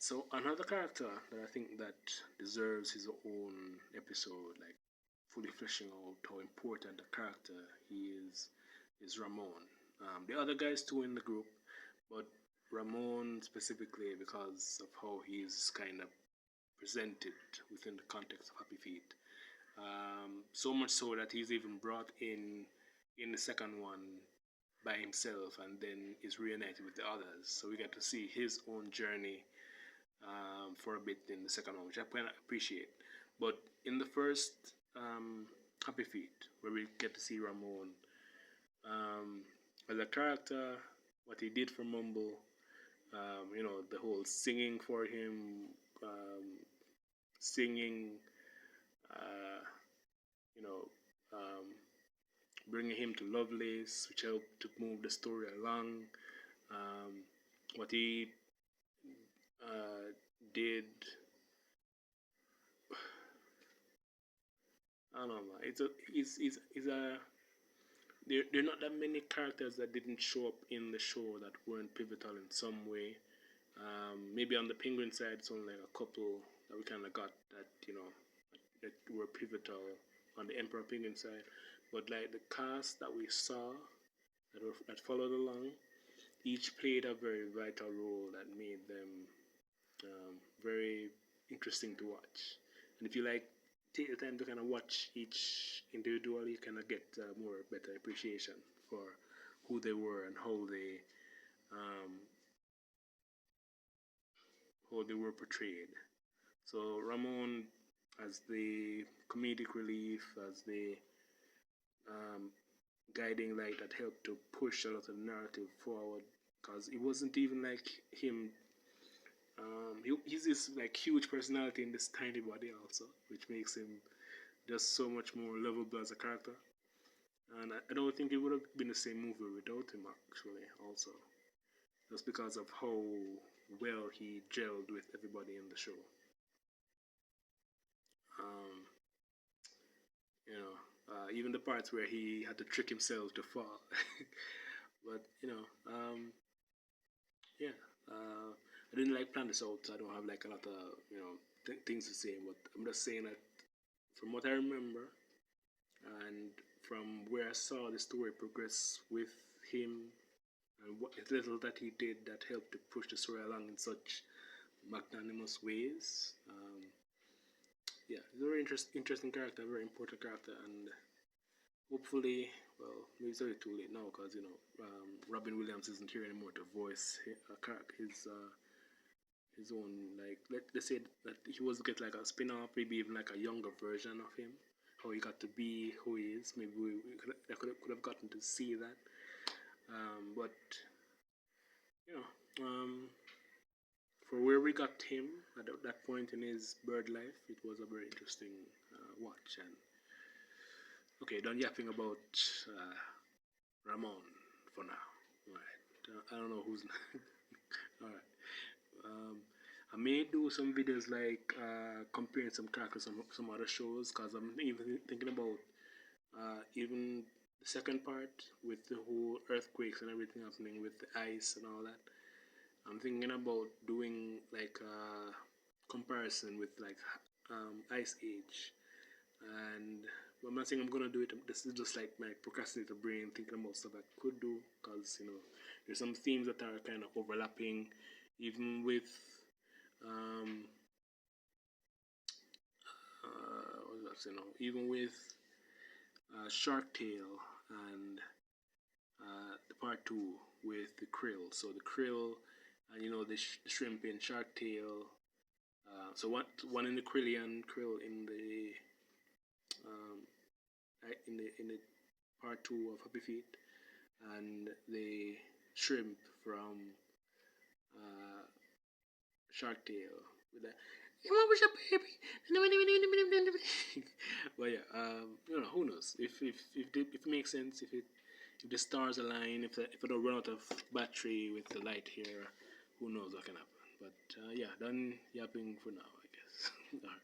So another character that I think that deserves his own episode, like fully fleshing out how important the character he is Ramon. The other guys too in the group, but Ramon specifically because of how he's kind of presented within the context of Happy Feet. So much so that he's even brought in the second one by himself and then is reunited with the others. So we get to see his own journey for a bit in the second one, which I kind of appreciate. But in the first Happy Feet, where we get to see Ramon as a character, what he did for Mumble, the whole singing for him, singing, uh, you know, um, bringing him to Lovelace, which helped to move the story along. What he did, I don't know. It's a there are not that many characters that didn't show up in the show that weren't pivotal in some way. Maybe on the Penguin side, it's only like a couple that we kind of got that that were pivotal on the Emperor Penguin side. But like the cast that we saw that followed along, each played a very vital role that made them very interesting to watch. And if you like take the time to kind of watch each individual, you kind of get more better appreciation for who they were and um, how they were portrayed. So Ramon as the comedic relief, as the um, guiding light that helped to push a lot of narrative forward, because it wasn't even like him. He's this like huge personality in this tiny body also, which makes him just so much more lovable as a character. And I don't think it would have been the same movie without him actually. Also, just because of how well he gelled with everybody in the show. Um, even the parts where he had to trick himself to fall. But yeah. I didn't like plan this out, so I don't have like a lot of things to say. But I'm just saying that from what I remember and from where I saw the story progress with him and what little that he did that helped to push the story along in such magnanimous ways. Yeah, he's a very interesting character, a very important character, and hopefully, well, maybe it's already too late now because Robin Williams isn't here anymore to voice his own, like let's say that he was get like a spin-off, maybe even like a younger version of him, how he got to be who he is. Maybe I could have gotten to see that. But you know, for where we got him at that point in his bird life, it was a very interesting watch. And okay, done yapping about Ramon for now. All right, I don't know who's. All right. I may do some videos like comparing some characters to some other shows because I'm even thinking about even the second part with the whole earthquakes and everything happening with the ice and all that. I'm thinking about doing like a comparison with like Ice Age, and I'm not saying I'm gonna do it. This is just like my procrastinator brain thinking about stuff I could do because there's some themes that are kind of overlapping, even with even with Shark Tale and the part two with the krill. So the krill and the shrimp in Shark Tale. So one in the Krillian krill um, in the part two of Happy Feet, and the shrimp from Shark Tale with that. You want with your baby? But yeah, who knows if it makes sense, if the stars align, if I don't run out of battery with the light here, who knows what can happen. But yeah, done yapping for now, I guess. All right.